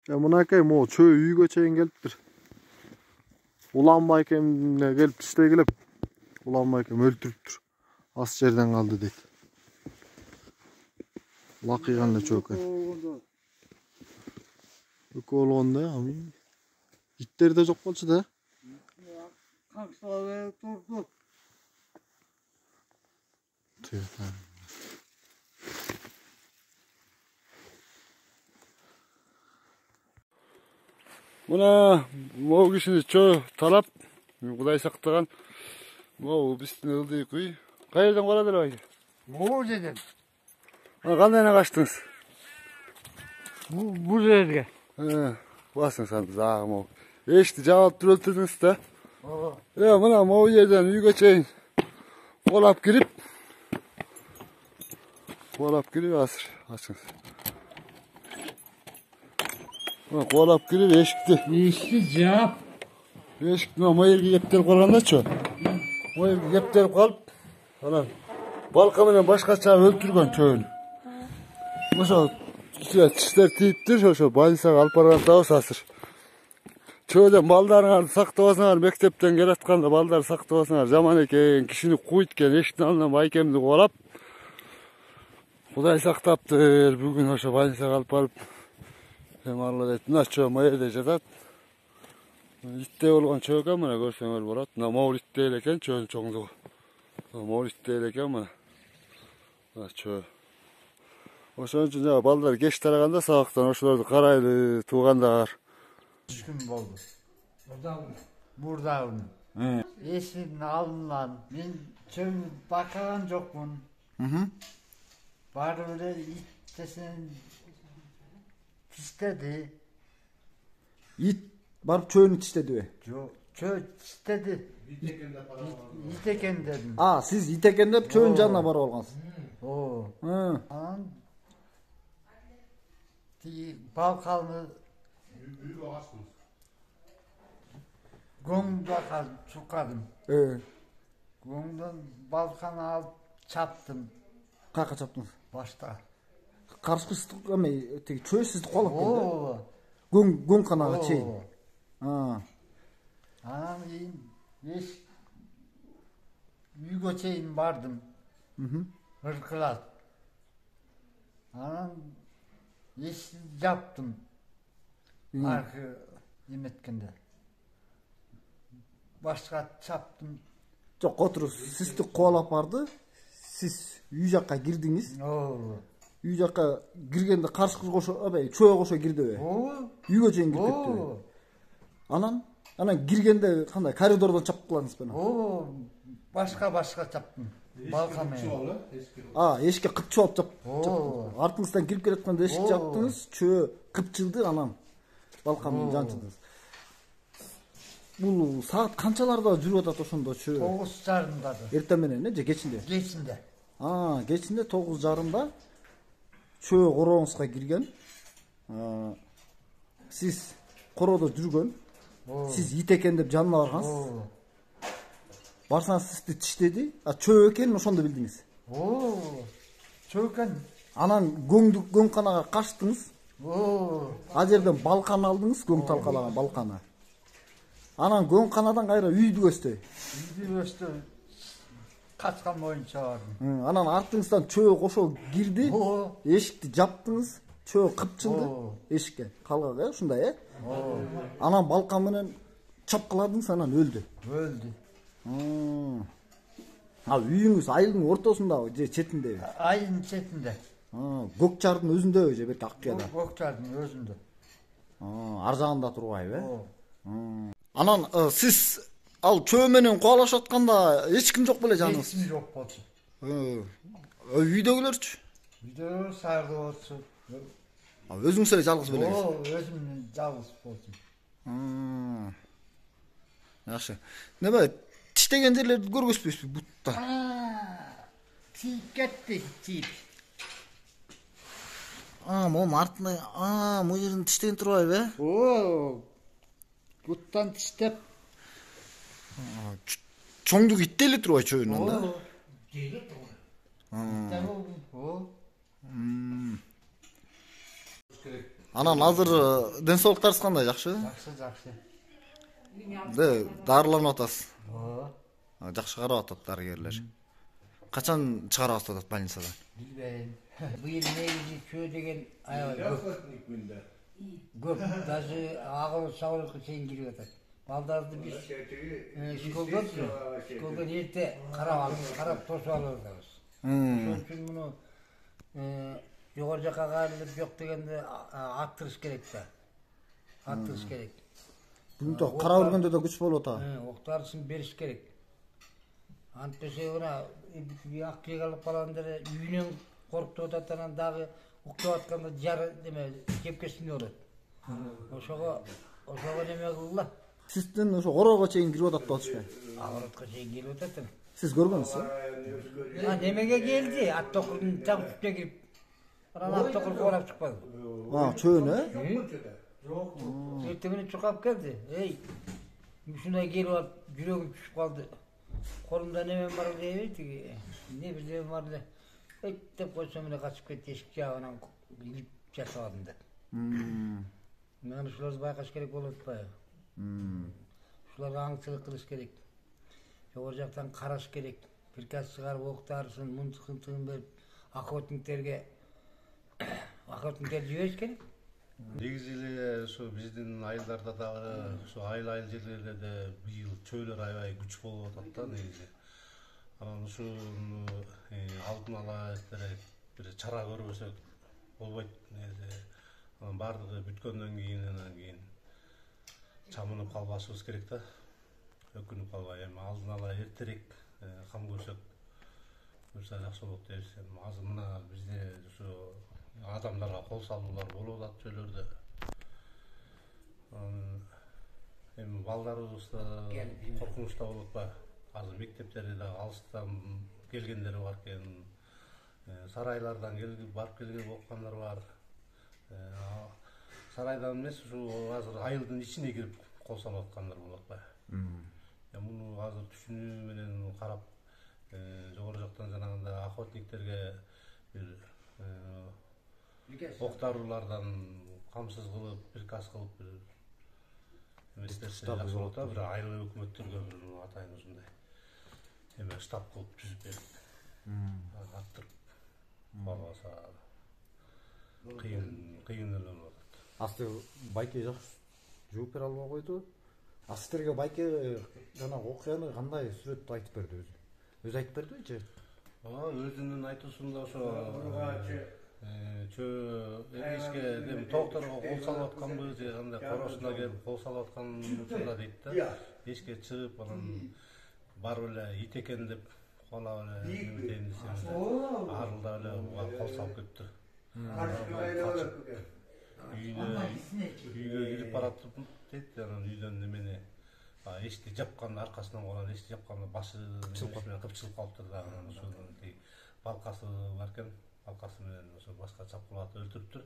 Mınakay mo çöy үйгө чейин келиптир. Ulanma ekemine gelip işte gelip ulanma ekem öldürüptür. Az yerden kaldı deydi. Lakıyan da çok. Yok olğanda ya. İtleri de çok bolçu da. Kaksaları durdu. Buna bu kişini çoğu talap, Kuday saktığın bu bizden ıldığı kuy. Kayırdan kola dere baydı. Bu dedim. Kandayına kaçtınız? Bu dedi. Basın sandı ağam o. Eşti cevap durulturdunuz da. Ya buna o yerden uyga çeyin. Kolap girip asır. Açınız. Kolap girip eşikti. İşte cevap. Eşikti ama yerge gepterip kalganda ço. O yerge gepterip kalıp falan. Balkamıyla başka çağı öldürgen çöğünü. Mesela çişler tiyiptir şu balisa alpargan tavus asır. Çöğden baldarın saktabasınlar mektepten geletkanda baldar saktabasınlar zaman eken kişini kuyutken eşitini alınan baykemdi kolap. Kuday saktaptır bugün hoşa balisa alparıp hem Allah deyip naş çöğü mayerde jatat. İtte olgan çöğü mana görsen öl borat. Mavul itte eleken çöğün çoğunluğu. Mavul itte eleken mana. Naş çöğü. Oşun için ya ballar geç taraganda sağıktan oşulardı karaylı tuğanda var. 3 gün oldu. Burada onu. Eşinin alından. Ben çöğün bakaran jokmun. Bari öyle ittesinin istedi. İt barıp çöyünü tişledi. Çöğ istedi. İteken dedim. Aa siz itekende hep çöyün canına bar olgansın. Oo. Hı. Anam. Balkanı Gong'da çıkardım. Gong'dan balkanı alıp çaptım Kaka çaptınız. başta. Karşısızlık ama çöy sizdi kolak geldi. Oo. Gun kanağı çeyin. Ha. Anam beş Yugo çeyin vardım. Hırkılat. Anam yeşil yaptım. Arkı yemetkinde. Başka çaptım. Çok oturur. Siz de kovalap vardı. Siz yüzakka girdiniz. Oo. Yüzakka girgende karşı kız koşu, abey çöye koşu girdi öyle. Oo. Yugo çeyin girdi öyle. Anan girgende kanday koridordan çapıp kıladınız bana. Oo. Başka çaptım. Balkamaya. Aa eşikке kıp çoğup çaptınız. Oo. Artınızdan girip geletken eşik Oo. çaptınız. Çöye kıpçıldı anam. Balkamın jançıdınız. Bu saat kançalarda жүрүп атат ошондо чөө? 9:30'dadır. Эртең менен же кечинде? Geçinde. Кечинде 9:30 чөө короңузга кирген. Сиз короодо жүргөн. Сиз ит экен деп жанына баргансыз. Барсаңыз сизди тиштеди. Чөө экенин ошондо билдиңиз. Oo. Çöken. Анан göңканага качтыңыз. Ал жерден балкан алдыңыз, göң талкалаган балканы. Анан göңканадан кайра үйдү көздөй. Үйдү өстө kaçkan boyunca vardım. Анан артыңыздан чөө кошо кирди. Эшикти жаптыңыз. Чөө кыпчылды эшикке. Калгак ушундай Анан балкан менен чапкыладыңыз, анан өлдү. Öldü. Үйүңүз айылдын ортосундабы же четиндеби? Ayın çetinde. Gökçардын өзүндөбү же берки Аккыяда? Gökçardın özünde. Ар жагында турбайбы? Анан сиз ал чөө менен кубалашып атканда эч ким жок беле жаныңыз? Hiç mi yok olsun? Үйдөгүлөрчү? Үйдө sardı olsun. Өзүңүз эле жалгыз белеңиз? Özümün жалгыз olsun. Жакшы. Неме тиштеген жерлерди көргөзбөйсүзбү бутта? Tiyip gitti tiyip. Монун артында, могу жерин тиштеген турбайбы? Guttan tiştep. Чоңдук итте эле турбай чөөнүн анда? Анан азыр ден соолуктарыңыз кандай, жакшы? Жакшы. Дарыланып атасыз. Ооба. Жакшы карап атат дарыгерлер. Качан чыгарып атат больницадан? Билбейм. Быйыл негизи чөө деген аябай көп. Даже агыл сагылыкка чейин кирип атат. Балдарды биз школдан эрте карап тосуп алып атабыз. Ошон үчүн муну жогору жака кайрылып жок дегенде аттырыш керек да. Аттырыш керек. Бүгүнтө кара үргөндө да күч болуп атабы? Октарысын бериш керек. Антпесе мына ак кийик алып калганда эле үйүнөн коркутуп атат, анан дагы уктап атканда жары неме кепкесинде болот. Ошого неме кылгыла. Сиздин ошо ороого чейин кирип атат да атышпайбы? Агыротко чейин келип атат. Сиз көргөнсүз? Немеге келди, ат токурдун жак үстүнө кирип. Анан ат токур куалап чыкпады. Чөөнү, Жок. Эртеңине чуркап келди. Эй, ушундай келип алып жүрөгүм түшүп калды. Колумда немем бар эле, тиги. Не бирдеме бар эле. Деп койсом эле качып кетти эшик жагынан илип жатабадым деп. Мен ушуларды байкаш керек болуп атпайбы? Ушуларга аңчылык кылыш керек. Жогору жактан караш керек. Приказ чыгарып октарысын, мынтыгын берип, охотниктерге жибериш керек. Негизи эле ушу биздин айылдарда дагы ушу айыл жерлерде быйыл чөөлөр аябай күч болуп атат да негизи. Анан ушуну алдын ала бир чара көрбөсөк болбойт негизи. Анан баардыгы бүткөндөн кийин чамынып калбашыбыз керек да. Өкүнүп калбай, эми алдын ала эртерээк кам көрсөк буюрса жакшы болот дейбиз. Азыр мына бизде ушу адамдарга кол салуулар болуп атат чөйлөрдө. Эми балдарыбыз да коркунучта болуп атпайбы? Азыр мектептерде дагы алыстан келгендер бар экен. Сарайлардан барып келген окугандар бар. Сарайдан эмес, ушу азыр айылдын ичине кирип кол салып аткандар болуп атпайбы? Муну азыр түшүнүү менен карап, жогору жактан жанагындай охотниктерге бир октаруулардан камсыз кылып, приказ кылып бир эместерсе жакшы болот да. Бир айыл өкмөттөргө бир атайын ушундай эме штаб кылып түзүп берип аттырып калбаса кыйын эле болуп атат. Асты байке жакшы жооп бере албай койду. Сиздерге байке жанагы окуяны кандай сүрөт айтып берди өзү? Өзү айтып бердибичи? Өзүнүн айтуусунда ошо эшикке тоокторго кол салып атканбы же кандай коросуна келип кол салып аткан учурда дейт да. Эшикке чыгып анан барып эле ит экен деп кубалап эле неметейин десем арылдап эле кол салып кетти. Үйгө кирип баратып дейт, анан үйдөн немени эшикти жапканда аркасынан колон эшикти жапканда башы менен кыпчылып калыптыр да. Анан ошол балкасы бар экен, балкасы менен ошо башка чапкылап өлтүрүптүр.